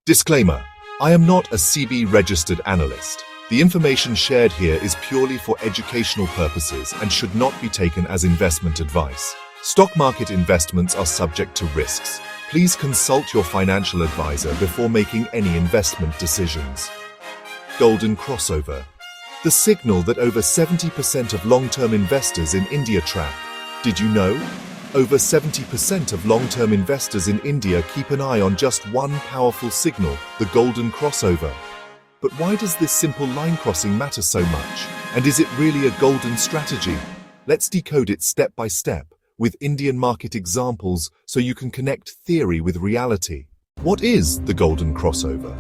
Disclaimer: I am not a CB registered analyst. The information shared here is purely for educational purposes and should not be taken as investment advice. Stock market investments are subject to risks. Please consult your financial advisor before making any investment decisions. Golden crossover. The signal that over 70% of long-term investors in India track. Did you know? Over 70% of long-term investors in India keep an eye on just one powerful signal, the golden crossover. But why does this simple line crossing matter so much? And is it really a golden strategy? Let's decode it step by step, with Indian market examples so you can connect theory with reality. What is the golden crossover?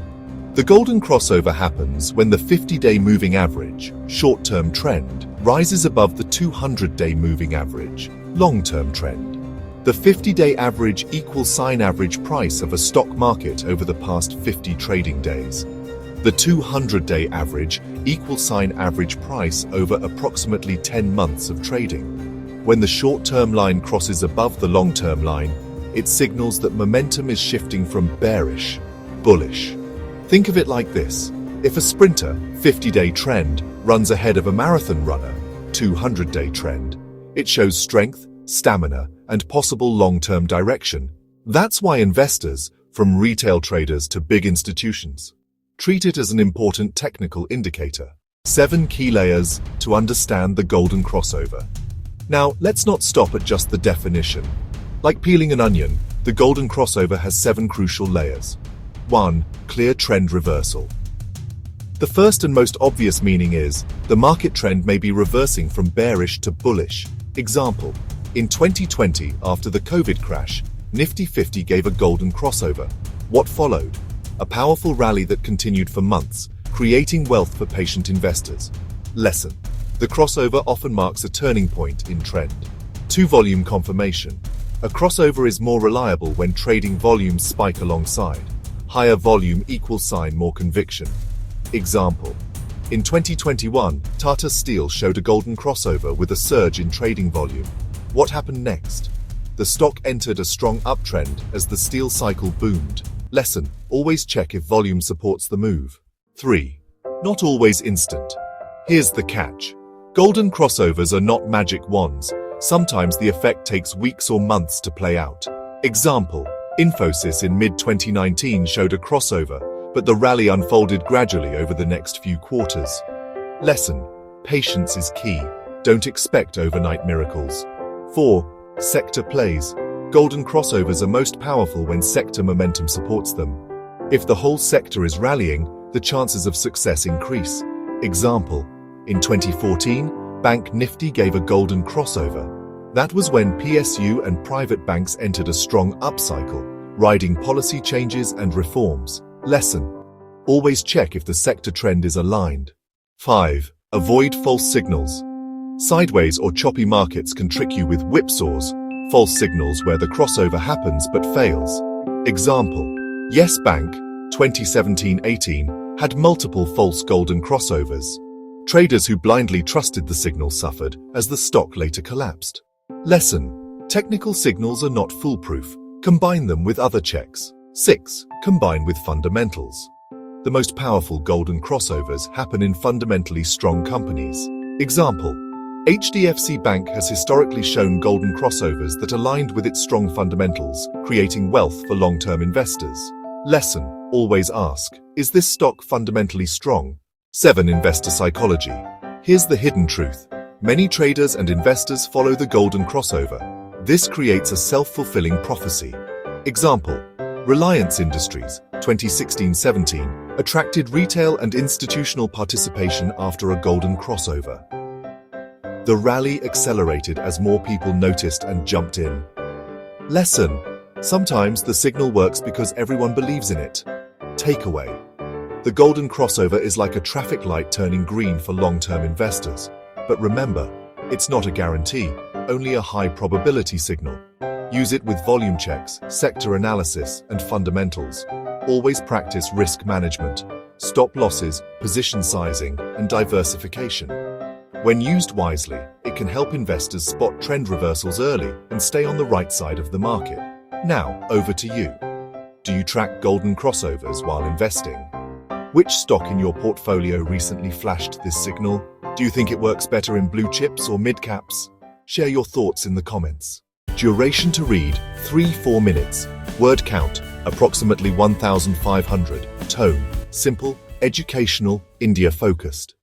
The golden crossover happens when the 50-day moving average, short-term trend, rises above the 200-day moving average, long-term trend. The 50-day average equals sign average price of a stock market over the past 50 trading days. The 200-day average equals sign average price over approximately 10 months of trading. When the short-term line crosses above the long-term line, it signals that momentum is shifting from bearish, bullish. Think of it like this. If a sprinter, 50-day trend, runs ahead of a marathon runner, 200-day trend, it shows strength, stamina, and possible long-term direction. That's why investors, from retail traders to big institutions, treat it as an important technical indicator. 7 key layers to understand the golden crossover. Now, let's not stop at just the definition. Like peeling an onion, the golden crossover has 7 crucial layers. 1. Clear trend reversal. The first and most obvious meaning is, the market trend may be reversing from bearish to bullish. Example, in 2020, after the COVID crash, Nifty 50 gave a golden crossover. What followed? A powerful rally that continued for months, creating wealth for patient investors. Lesson: the crossover often marks a turning point in trend. 2. Volume confirmation. A crossover is more reliable when trading volumes spike alongside. Higher volume equals sign more conviction. Example: in 2021, Tata Steel showed a golden crossover with a surge in trading volume. What happened next? The stock entered a strong uptrend as the steel cycle boomed. Lesson: always check if volume supports the move. 3. Not always instant. Here's the catch. Golden crossovers are not magic wands. Sometimes the effect takes weeks or months to play out. Example: Infosys in mid-2019 showed a crossover, but the rally unfolded gradually over the next few quarters. Lesson: patience is key. Don't expect overnight miracles. 4. Sector plays. Golden crossovers are most powerful when sector momentum supports them. If the whole sector is rallying, the chances of success increase. Example: in 2014, Bank Nifty gave a golden crossover. That was when PSU and private banks entered a strong upcycle, riding policy changes and reforms. Lesson: always check if the sector trend is aligned. 5. Avoid false signals. Sideways or choppy markets can trick you with whipsaws, false signals where the crossover happens but fails. Example: Yes Bank, 2017-18, had multiple false golden crossovers. Traders who blindly trusted the signal suffered as the stock later collapsed. Lesson: technical signals are not foolproof. Combine them with other checks. 6. Combine with fundamentals. The most powerful golden crossovers happen in fundamentally strong companies. Example: HDFC Bank has historically shown golden crossovers that aligned with its strong fundamentals, creating wealth for long-term investors. Lesson: always ask, is this stock fundamentally strong? 7. Investor psychology. Here's the hidden truth. Many traders and investors follow the golden crossover. This creates a self-fulfilling prophecy. Example: Reliance Industries, 2016-17, attracted retail and institutional participation after a golden crossover. The rally accelerated as more people noticed and jumped in. Lesson: sometimes the signal works because everyone believes in it. Takeaway: the golden crossover is like a traffic light turning green for long-term investors. But remember, it's not a guarantee, only a high probability signal. Use it with volume checks, sector analysis, and fundamentals. Always practice risk management, stop losses, position sizing, and diversification. When used wisely, it can help investors spot trend reversals early and stay on the right side of the market. Now, over to you. Do you track golden crossovers while investing? Which stock in your portfolio recently flashed this signal? Do you think it works better in blue chips or mid caps? Share your thoughts in the comments. Duration to read 3-4 minutes. Word count approximately 1,500. Tone simple, educational, India focused.